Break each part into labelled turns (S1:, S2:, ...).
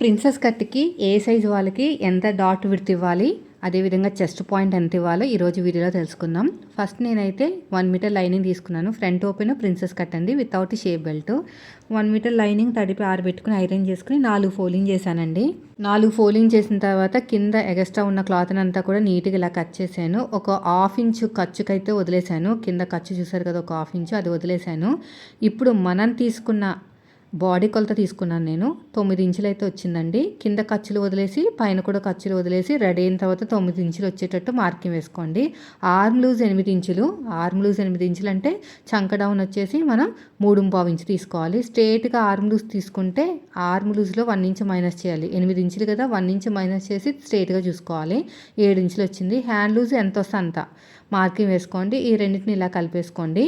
S1: Princess కట్‌కి ఏ size వాళ్ళకి ఎంత dot width ఇవ్వాలి, అదేవిధంగా చెస్ట్ పాయింట్ ఎంత ఇవ్వాలో ఈరోజు వీడియోలో తెలుసుకుందాం. ఫస్ట్ నేనైతే 1 మీటర్ లైనింగ్ తీసుకున్నాను. ఫ్రంట్ ఓపెన్ ప్రిన్సెస్ కట్ అండి, without shape belt. 1 metre lining తడిపి ఆరబెట్టుకుని ఐరన్ చేసుకుని 4 ఫోల్డింగ్ చేశానండి. 4 ఫోల్డింగ్ చేసిన తర్వాత కింద ఎగస్ట్రా ఉన్న క్లాత్ని అంతా కూడా నీట్గా ఇలా కట్ చేశాను. ఒక 1/2 ఇంచు ఖర్చుకైతే వదిలేశాను. కింద ఖర్చు చూసారు కదా, ఒక 1/2 ఇంచు అది వదిలేశాను. ఇప్పుడు మనం తీసుకున్న బాడీ కొలత తీసుకున్నాను నేను. 9 ఇంచులు అయితే వచ్చిందండి. కింద ఖర్చులు వదిలేసి పైన కూడా ఖర్చులు వదిలేసి రెడీ అయిన తర్వాత 9 ఇంచులు వచ్చేటట్టు మార్కింగ్ వేసుకోండి. ఆర్మ్ లూజ్ 8 ఇంచులు. ఆర్మ్ లూజ్ 8 ఇంచులు అంటే చంక డౌన్ వచ్చేసి మనం 3.5 ఇంచు తీసుకోవాలి. స్ట్రేట్గా ఆర్మ్ లూజ్ తీసుకుంటే ఆర్మ్ లూజ్లో 1 ఇంచు మైనస్ చేయాలి. 8 ఇంచులు కదా, 1 ఇంచు మైనస్ చేసి స్ట్రేట్గా చూసుకోవాలి. 7 ఇంచులు వచ్చింది. హ్యాండ్ లూజ్ ఎంత వస్తే అంత మార్కింగ్ వేసుకోండి. ఈ రెండింటిని ఇలా కలిపేసుకోండి.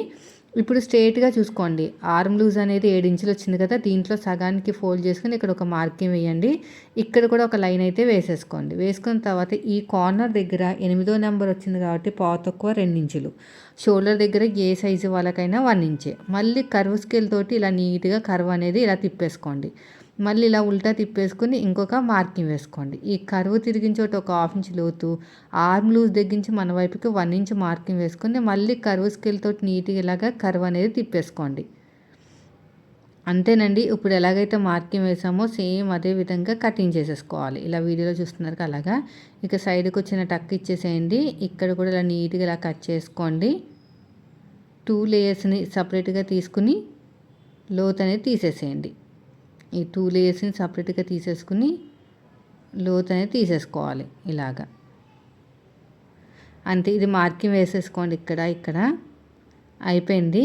S1: ఇప్పుడు స్ట్రేట్గా చూసుకోండి. ఆర్మ్ లూజ్ అనేది 7 ఇంచులు వచ్చింది కదా, దీంట్లో సగానికి ఫోల్డ్ చేసుకుని ఇక్కడ ఒక మార్కింగ్ వేయండి. ఇక్కడ కూడా ఒక లైన్ అయితే వేసేసుకోండి. వేసుకున్న తర్వాత ఈ కార్నర్ దగ్గర 8వ నెంబర్ వచ్చింది కాబట్టి పావు తక్కువ 2 ఇంచులు. షోల్డర్ దగ్గర ఏ సైజు వాళ్ళకైనా 1 ఇంచే. మళ్ళీ కర్వ్ స్కేల్ తోటి ఇలా నీట్గా కర్వ్ అనేది ఇలా తిప్పేసుకోండి. మళ్ళీ ఇలా ఉల్టా తిప్పేసుకుని ఇంకొక మార్కింగ్ వేసుకోండి. ఈ కర్వ్ తిరిగిన చోట ఒక 1/2 ఇంచ్ లోతు, ఆర్మ్ లూజ్ దగ్గరించి మన వైపుకి 1 ఇంచ్ మార్కింగ్ వేసుకుని మళ్ళీ కర్వ్ స్కేల్ తోటి నీట్గా ఇలాగా కర్వ్ అనేది తిప్పేసుకోండి. అంతేనండి. ఇప్పుడు ఎలాగైతే మార్కింగ్ వేసామో సేమ్ అదే విధంగా కటింగ్ చేసేసుకోవాలి. ఇలా వీడియోలో చూస్తున్నారు అలాగా. ఇక సైడ్కి వచ్చిన టక్ ఇచ్చేసేయండి. ఇక్కడ కూడా ఇలా నీట్గా ఇలా కట్ చేసుకోండి. 2 లేయర్స్ని సపరేట్గా తీసుకుని లోత్ అనేది తీసేసేయండి. ఈ 2 లేయర్స్ని సపరేట్గా తీసేసుకుని లోత్ అనేది తీసేసుకోవాలి ఇలాగా. అంతే, ఇది మార్కింగ్ వేసేసుకోండి ఇక్కడ అయిపోయింది.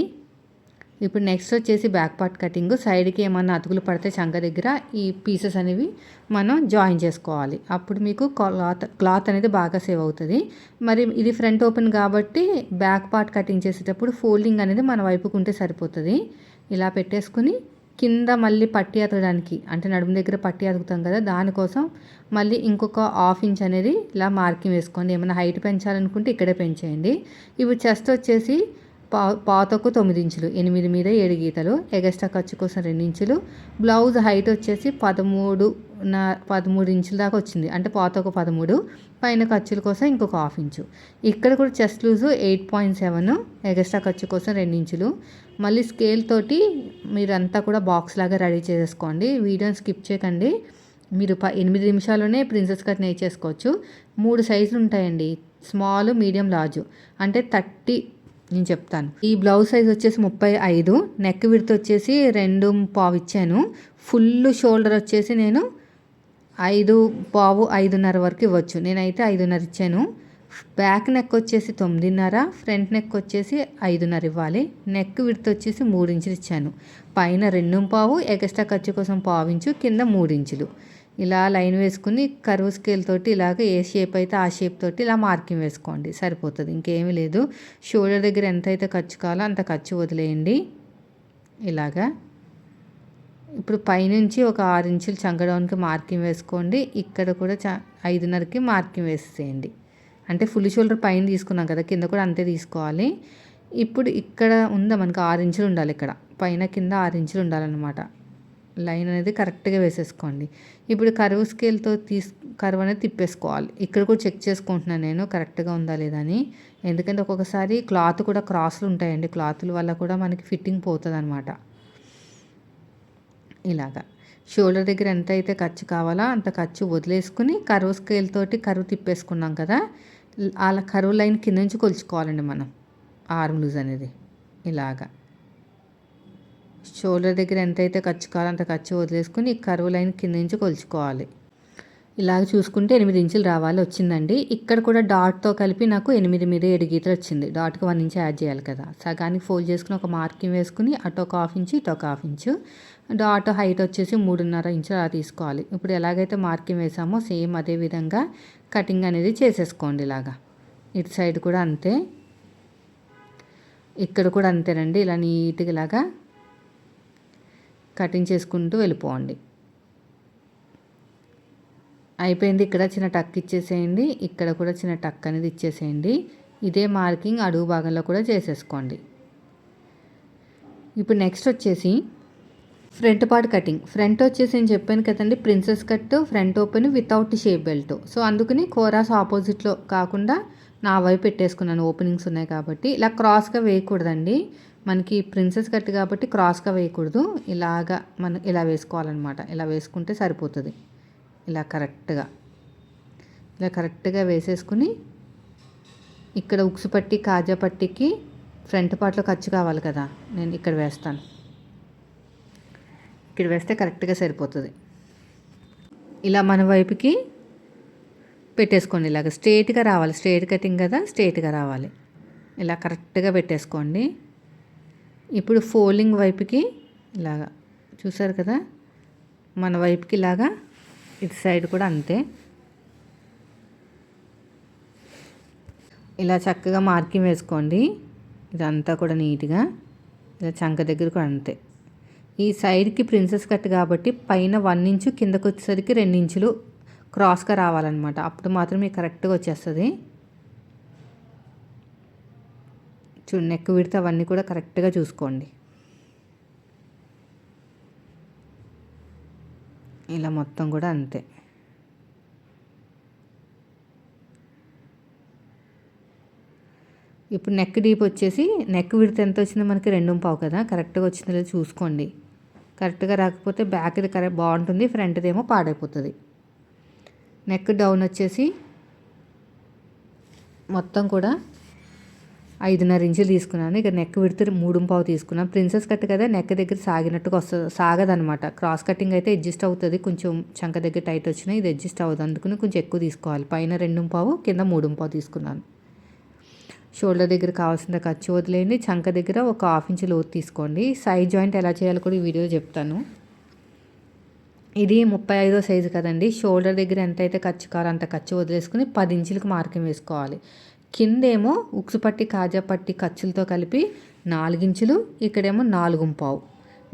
S1: ఇప్పుడు నెక్స్ట్ వచ్చేసి బ్యాక్ పార్ట్ కటింగ్. సైడ్కి ఏమన్నా అతుకులు పడితే చంక దగ్గర ఈ పీసెస్ అనేవి మనం జాయిన్ చేసుకోవాలి. అప్పుడు మీకు క్లాత్ అనేది బాగా సేవ్ అవుతుంది. మరి ఇది ఫ్రంట్ ఓపెన్ కాబట్టి బ్యాక్ పార్ట్ కటింగ్ చేసేటప్పుడు ఫోల్డింగ్ అనేది మన వైపుకు ఉంటే సరిపోతుంది. ఇలా పెట్టేసుకుని కింద మళ్ళీ పట్టి అతకడానికి, అంటే నడుము దగ్గర పట్టి అతుకుతాం కదా, దానికోసం మళ్ళీ ఇంకొక 1/2 ఇంచ్ అనేది ఇలా మార్కింగ్ వేసుకోండి. ఏమైనా హైట్ పెంచాలనుకుంటే ఇక్కడే పెంచేయండి. ఇప్పుడు చెస్ట్ వచ్చేసి పావు తక్కువ 9 ఇంచులు, 8 మీద 7 గీతలు. ఎగస్ట్రా ఖర్చు కోసం 2 ఇంచులు. బ్లౌజ్ హైట్ వచ్చేసి 13 ఇంచుల దాకా వచ్చింది, అంటే పావు తక్కువ 13. పైన ఖర్చుల కోసం ఇంకొక 1/2 ఇంచు. ఇక్కడ కూడా చెస్ట్ లూజు 8.7, ఎగస్ట్రా ఖర్చు కోసం 2 ఇంచులు. మళ్ళీ స్కేల్ తోటి మీరంతా కూడా బాక్స్ లాగా రెడీ చేసేసుకోండి. వీడియోని స్కిప్ చేయకండి. మీరు 8 నిమిషాల్లోనే ప్రిన్సెస్ కట్ నేర్చేసుకోవచ్చు. 3 సైజులు ఉంటాయండి, స్మాల్, మీడియం, లార్జ్. అంటే 30 నేను చెప్తాను. ఈ బ్లౌజ్ సైజ్ వచ్చేసి 35, నెక్ విడ్త్ వచ్చేసి 2.5 ఇచ్చాను. ఫుల్ షోల్డర్ వచ్చేసి నేను 5.5, 5.5 వరకు ఇవ్వచ్చు. నేనైతే 5.5 ఇచ్చాను. బ్యాక్ నెక్ వచ్చేసి 9.5, ఫ్రంట్ నెక్ వచ్చేసి 5.5 ఇవ్వాలి. నెక్ విడ్త్ వచ్చేసి 3 ఇంచులు ఇచ్చాను. పైన 2.5, ఎక్స్ట్రా ఖర్చు కోసం 1/2 ఇంచు, కింద 3 ఇంచులు. ఇలా లైన్ వేసుకుని కర్వ్ స్కేల్ తోటి ఇలాగ ఏ షేప్ అయితే ఆ షేప్ తోటి ఇలా మార్కింగ్ వేసుకోండి, సరిపోతుంది. ఇంకేమీ లేదు. షోల్డర్ దగ్గర ఎంత అయితే ఖర్చు కావాలో అంత ఖర్చు వదిలేయండి ఇలాగా. ఇప్పుడు పైనుంచి ఒక 6 ఇంచులు చంక డౌన్కి మార్కింగ్ వేసుకోండి. ఇక్కడ కూడా 5.5కి మార్కింగ్ వేసేయండి. అంటే ఫుల్ షోల్డర్ పైన తీసుకున్నాం కదా, కింద కూడా అంతే తీసుకోవాలి. ఇప్పుడు ఇక్కడ ఉందా మనకు 6 ఇంచులు ఉండాలి. ఇక్కడ పైన కింద 6 ఇంచులు ఉండాలన్నమాట. లైన్ అనేది కరెక్ట్గా వేసేసుకోండి. ఇప్పుడు కర్వ్ స్కేల్తో కర్వ్ అనేది తిప్పేసుకోవాలి. ఇక్కడ కూడా చెక్ చేసుకుంటున్నాను నేను కరెక్ట్గా ఉందా లేదా అని. ఎందుకంటే ఒక్కొక్కసారి క్లాత్ కూడా క్రాస్లు ఉంటాయండి, క్లాతుల వల్ల కూడా మనకి ఫిట్టింగ్ పోతుంది అనమాట. ఇలాగా షోల్డర్ దగ్గర ఎంత అయితే ఖర్చు కావాలో అంత ఖర్చు వదిలేసుకుని కర్వ్ స్కేల్ తోటి కర్వ్ తిప్పేసుకున్నాం కదా, అలా కర్వ్ లైన్ కింద నుంచి కొలుచుకోవాలండి మనం. ఆర్మ్ లూజ్ అనేది ఇలాగా షోల్డర్ దగ్గర ఎంత అయితే ఖర్చు కావాలో అంత ఖర్చు వదిలేసుకుని కర్వ్ లైన్ కింద నుంచి కొలుచుకోవాలి. ఇలాగ చూసుకుంటే 8 ఇంచులు రావాలి, వచ్చిందండి. ఇక్కడ కూడా డాట్తో కలిపి నాకు 8 మీద 7 గీతలు వచ్చింది. డాట్కి 1 ఇంచ్ యాడ్ చేయాలి కదా, సగానికి ఫోల్డ్ చేసుకుని ఒక మార్కింగ్ వేసుకుని అటు ఒక 1/2 ఇంచు, ఇటు ఒక 1/2 ఇంచు. డాట్ హైట్ వచ్చేసి 3.5 ఇంచులు అలా తీసుకోవాలి. ఇప్పుడు ఎలాగైతే మార్కింగ్ వేసామో సేమ్ అదే విధంగా కటింగ్ అనేది చేసేసుకోండి. ఇలాగా ఇటు సైడ్ కూడా అంతే, ఇక్కడ కూడా అంతేనండి. ఇలా నీట్గా ఇలాగా కటింగ్ చేసుకుంటూ వెళ్ళిపోండి. అయిపోయింది. ఇక్కడ చిన్న టక్ ఇచ్చేసేయండి. ఇక్కడ కూడా చిన్న టక్ అనేది ఇచ్చేసేయండి. ఇదే మార్కింగ్ అడుగు భాగంలో కూడా చేసేసుకోండి. ఇప్పుడు నెక్స్ట్ వచ్చేసి ఫ్రంట్ పార్ట్ కటింగ్. ఫ్రంట్ వచ్చేసి నేను చెప్పాను కదండి, princess cut, front open without shape belt. So అందుకని కోరాస్ ఆపోజిట్లో కాకుండా నా వైపు పెట్టేసుకున్నాను, ఓపెనింగ్స్ ఉన్నాయి కాబట్టి. ఇలా క్రాస్గా వేయకూడదండి, మనకి ప్రిన్సెస్ కట్ కాబట్టి క్రాస్గా వేయకూడదు. ఇలాగా మనం ఇలా వేసుకోవాలన్నమాట. ఇలా వేసుకుంటే సరిపోతుంది. ఇలా కరెక్ట్గా వేసేసుకుని ఇక్కడ ఉక్సు పట్టి కాజా పట్టికి ఫ్రంట్ పార్ట్లో ఖర్చు కావాలి కదా, నేను ఇక్కడ వేస్తాను. ఇక్కడ వేస్తే కరెక్ట్గా సరిపోతుంది. ఇలా మన వైపుకి పెట్టేసుకోండి. ఇలాగ స్ట్రేట్గా రావాలి, స్ట్రేట్ కటింగ్ కదా, స్ట్రేట్గా రావాలి. ఇలా కరెక్ట్గా పెట్టేసుకోండి. ఇప్పుడు ఫోల్డింగ్ వైపుకి ఇలాగా చూసారు కదా, మన వైపుకి ఇలాగా ఇటు సైడ్ కూడా అంతే. ఇలా చక్కగా మార్కింగ్ వేసుకోండి. ఇదంతా కూడా నీట్గా ఇలా చంక దగ్గర కూడా అంతే. ఈ సైడ్కి ప్రిన్సెస్ కట్ కాబట్టి పైన 1 ఇంచు, కిందకు వచ్చేసరికి 2 ఇంచులు క్రాస్గా రావాలన్నమాట. అప్పుడు మాత్రం మీకు కరెక్ట్గా వచ్చేస్తుంది. చూడండి, నెక్ విడత అవన్నీ కూడా కరెక్ట్గా చూసుకోండి. ఇలా మొత్తం కూడా అంతే. ఇప్పుడు నెక్ డీప్ వచ్చేసి, నెక్ విడత ఎంత వచ్చిందో మనకి 2.5 కదా, కరెక్ట్గా వచ్చిందో లేదో చూసుకోండి. కరెక్ట్గా రాకపోతే బ్యాక్ది కరెక్ట్ బాగుంటుంది, ఫ్రంట్ది ఏమో పాడైపోతుంది. నెక్ డౌన్ వచ్చేసి మొత్తం కూడా 5.5 ఇంచులు తీసుకున్నాను. ఇక నెక్ విడత 3.5 తీసుకున్నాను. ప్రిన్సెస్ కట్ కదా, నెక్ దగ్గర సాగినట్టుగా వస్తుంది, సాగదనమాట. క్రాస్ కటింగ్ అయితే అడ్జస్ట్ అవుతుంది, కొంచెం చంక దగ్గర టైట్ వచ్చినా ఇది అడ్జస్ట్ అవ్వదు, అందుకని కొంచెం ఎక్కువ తీసుకోవాలి. పైన 2.5, కింద 3.5 తీసుకున్నాను. షోల్డర్ దగ్గర కావాల్సిన ఖర్చు వదిలేయండి. చంక దగ్గర ఒక 1/2 ఇంచు లోతు తీసుకోండి. సైడ్ జాయింట్ ఎలా చేయాలో కూడా ఈ వీడియో చెప్తాను. ఇది 35వ సైజు కదండి, షోల్డర్ దగ్గర ఎంత అయితే ఖర్చు కావాలో అంత ఖర్చు వదిలేసుకుని 10 ఇంచులకు మార్కింగ్ వేసుకోవాలి. కిందేమో ఉక్సు పట్టి కాజా పట్టి ఖర్చులతో కలిపి 4 ఇంచులు, ఇక్కడేమో 4.5.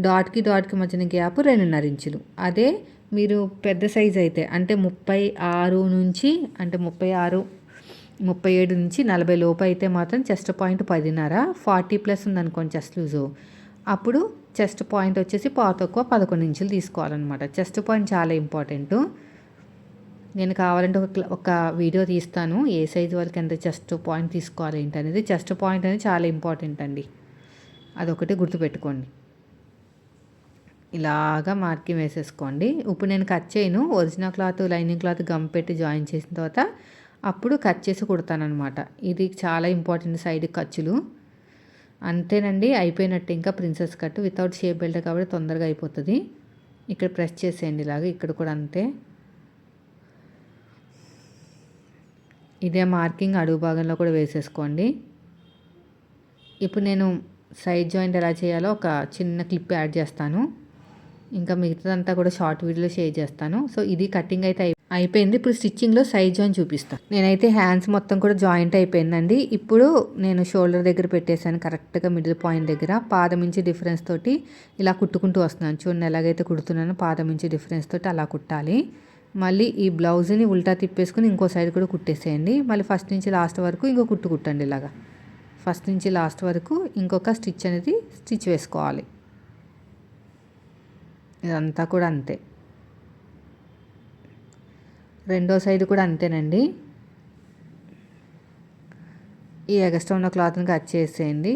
S1: డాట్కి మధ్యన గ్యాప్ 2.5 ఇంచులు. అదే మీరు పెద్ద సైజు అయితే అంటే 36 నుంచి, అంటే 36, 37 నుంచి 40 లోపు అయితే మాత్రం చెస్ట్ పాయింట్ 10.5. 40+ ఉందనుకోండి చెస్ట్ లూజు, అప్పుడు చెస్ట్ పాయింట్ వచ్చేసి తక్కువ 11 ఇంచులు తీసుకోవాలన్నమాట. చెస్ట్ పాయింట్ చాలా ఇంపార్టెంట్. నేను కావాలంటే ఒక వీడియో తీస్తాను, ఏ సైజు వాళ్ళకి ఎంత చెస్ట్ పాయింట్ తీసుకోవాలి ఏంటి అనేది. చెస్ట్ పాయింట్ అనేది చాలా ఇంపార్టెంట్ అండి, అదొకటి గుర్తుపెట్టుకోండి. ఇలాగా మార్కింగ్ వేసేసుకోండి. ఇప్పుడు నేను కట్ చేయను, original cloth lining cloth gum పెట్టి జాయిన్ చేసిన తర్వాత అప్పుడు కట్ చేసి కుడతానమాట. ఇది చాలా ఇంపార్టెంట్, సైడ్ ఖర్చులు. అంతేనండి, అయిపోయినట్టు. ఇంకా princess cut without shape belt కాబట్టి తొందరగా అయిపోతుంది. ఇక్కడ ప్రెస్ చేసేయండి ఇలాగా, ఇక్కడ కూడా అంతే. ఇదే మార్కింగ్ అడుగు భాగంలో కూడా వేసేసుకోండి. ఇప్పుడు నేను సైడ్ జాయింట్ ఎలా చేయాలో ఒక చిన్న క్లిప్ యాడ్ చేస్తాను. ఇంకా మిగతాదంతా కూడా షార్ట్ వీడియోలో షేర్ చేస్తాను. సో ఇది కటింగ్ అయితే అయిపోయింది. ఇప్పుడు స్టిచ్చింగ్లో సైడ్ జాయింట్ చూపిస్తాను. నేనైతే హ్యాండ్స్ మొత్తం కూడా జాయింట్ అయిపోయిందండి. ఇప్పుడు నేను షోల్డర్ దగ్గర పెట్టేశాను, కరెక్ట్గా మిడిల్ పాయింట్ దగ్గర. పాదం ఇంచి డిఫరెన్స్ తోటి ఇలా కుట్టుకుంటూ వస్తున్నాను. చూడండి ఎలాగైతే కుడుతున్నానో, పాదం ఇంచి డిఫరెన్స్ తోటి అలా కుట్టాలి. మళ్ళీ ఈ బ్లౌజ్ని ఉల్టా తిప్పేసుకుని ఇంకో సైడ్ కూడా కుట్టేసేయండి. మళ్ళీ ఫస్ట్ నుంచి లాస్ట్ వరకు ఇంకో కుట్టండి. ఇలాగా ఫస్ట్ నుంచి లాస్ట్ వరకు ఇంకొక స్టిచ్ అనేది స్టిచ్ వేసుకోవాలి. ఇదంతా కూడా అంతే. రెండో సైడ్ కూడా అంతేనండి. ఈ ఎగస్ట్రా ఉన్న క్లాత్ని కట్ చేసేయండి.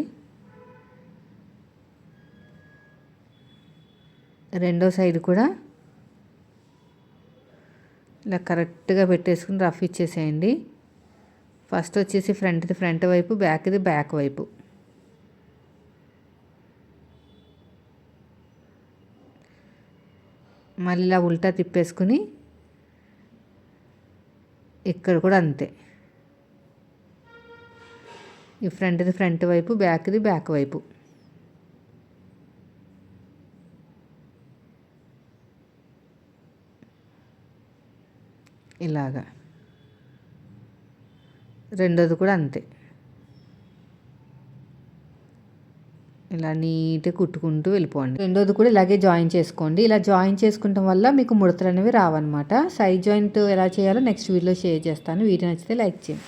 S1: రెండో సైడ్ కూడా ఇలా కరెక్ట్గా పెట్టేసుకుని రఫ్ ఇచ్చేసేయండి. ఫస్ట్ వచ్చేసి ఫ్రంట్ది ఫ్రంట్ వైపు, బ్యాక్ది బ్యాక్ వైపు. మళ్ళీ ఇలా ఉల్టా తిప్పేసుకుని ఇక్కడ కూడా అంతే. ఈ ఫ్రంట్ది ఫ్రంట్ వైపు, బ్యాక్ది బ్యాక్ వైపు. ఇలాగా రెండోది కూడా అంతే. ఇలా నీట్గా కుట్టుకుంటూ వెళ్ళిపోండి. రెండోది కూడా ఇలాగే జాయిన్ చేసుకోండి. ఇలా జాయిన్ చేసుకుంటాం వల్ల మీకు ముడతలు అనేవి రావన్నమాట. సైడ్ జాయింట్ ఎలా చేయాలో నెక్స్ట్ వీడియోలో షేర్ చేస్తాను. వీడియో నచ్చితే లైక్ చేయండి.